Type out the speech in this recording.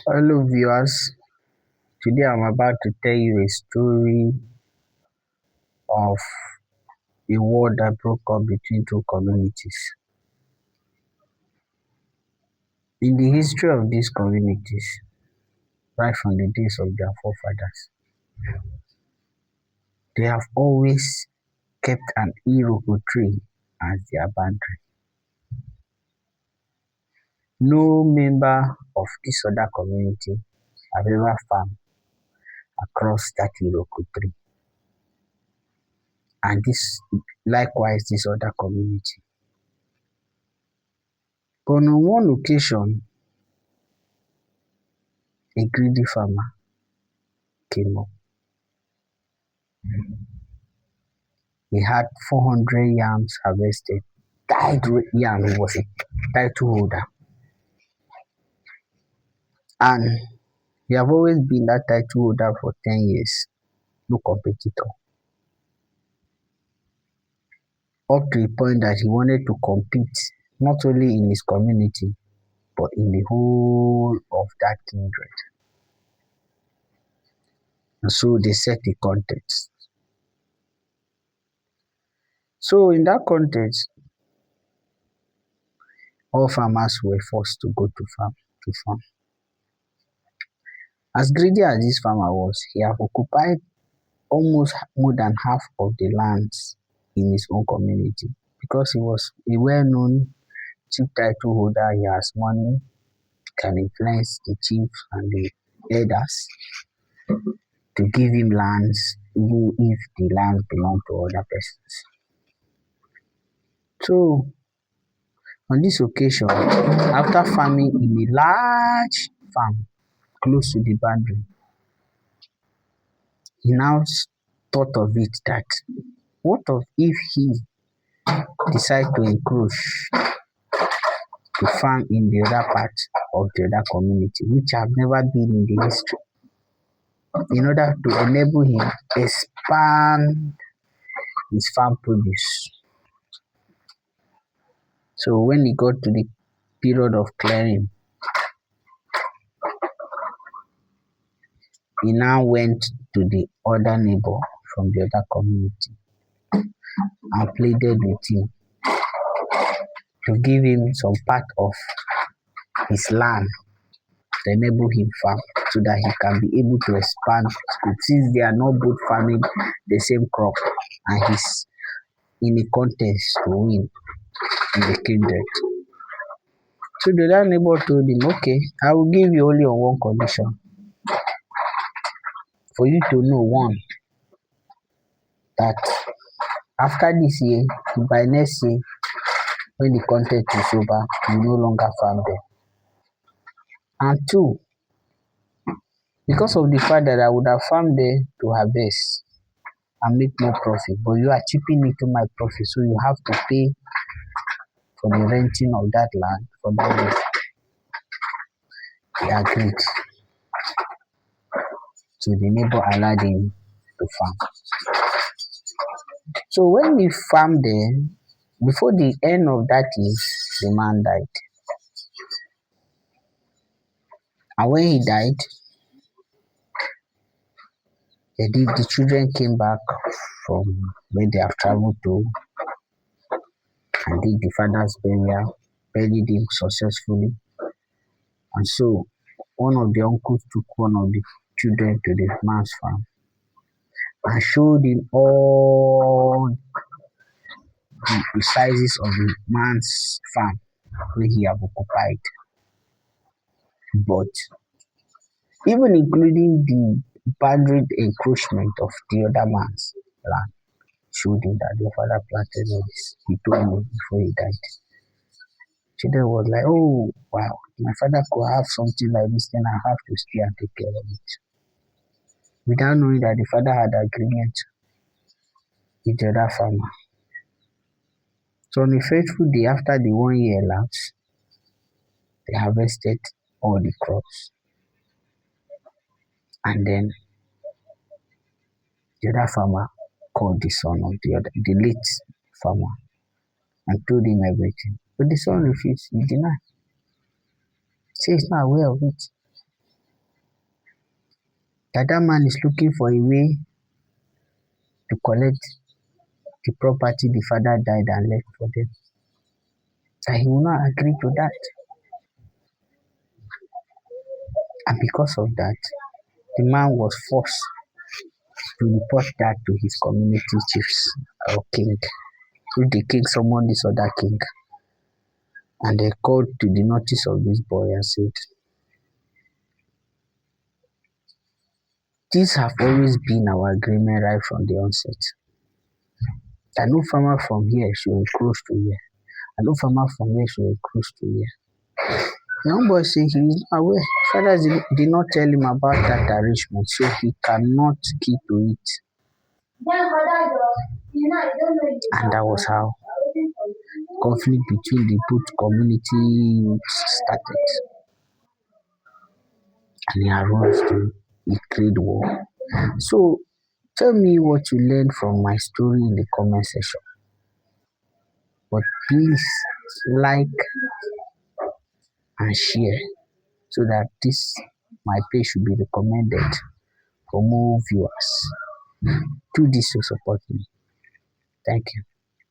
Hello viewers, today I'm about to tell you a story of a war that broke up between two communities. In the history of these communities, right from the days of their forefathers, they have always kept an Iroko tree as their boundary. No member of this other community have ever farmed across that Iroko tree. And this other community. But on one occasion, a greedy farmer came up. He had 400 yams harvested. Tied yam, he was a title holder. And he have always been that title holder for 10 years. No competitor. Up to the point that he wanted to compete not only in his community, but in the whole of that kindred. And so they set the contest. So in that contest, all farmers were forced to go to farm. As greedy as this farmer was, he have occupied almost more than half of the lands in his own community because he was a well-known chief title holder. He has money, can influence the chiefs and the elders to give him lands, even if the lands belong to other persons. So on this occasion, after farming in a large farm close to the boundary, he now thought of it that what if he decide to encroach to farm in the other part of the other community, which have never been in the history, in order to enable him expand his farm produce. So when he got to the period of clearing, he now went to the other neighbor from the other community and pleaded with him to give him some part of his land to enable him farm so that he can be able to expand since they are not both farming the same crop and he's in a contest to win in the kindred. So the other neighbor told him, okay, I will give you only on one condition. For you to know, one, that after this year, by next year, when the contest is over, you no longer farm there. And two, because of the fact that I would have farmed there to harvest and make more profit, but you are chipping into my profit, so you have to pay for the renting of that land for that year. He agreed. So the neighbor allowed him to farm. So when he farmed there, before the end of that year, the man died. And when he died, the children came back from where they have traveled to and did the father's burial, buried him successfully. And so one of the uncles took one of the children to the man's farm and showed him all the sizes of the man's farm where he have occupied. But even including the boundary encroachment of the other man's land, showed him that your father planted all this. He told me before he died. Children was like, oh wow, my father could have something like this, then I have to stay and take care of it. Without knowing that the father had agreement with the other farmer. So on a fateful day after the 1 year elapsed, they harvested all the crops. And then the other farmer called the son of the late farmer and told him everything. But the son refused, he denied. Say he's not aware of it. that man is looking for a way to collect the property the father died and left for them. And he will not agree to that. And because of that, the man was forced to report that to his community chiefs or king. Through the king summoned this other king. And they called to the notice of this boy and said, "These have always been our agreement right from the onset. That no farmer from here should encroach to here. And no farmer from here should encroach to here." The young boy said he is not aware. Father did not tell him about that arrangement, so he cannot keep to it. And that was how conflict between the both communities started. And he arose to declared war. So tell me what you learned from my story in the comment section. But please like and share so that this my page should be recommended for more viewers. Do this to support me. Thank you.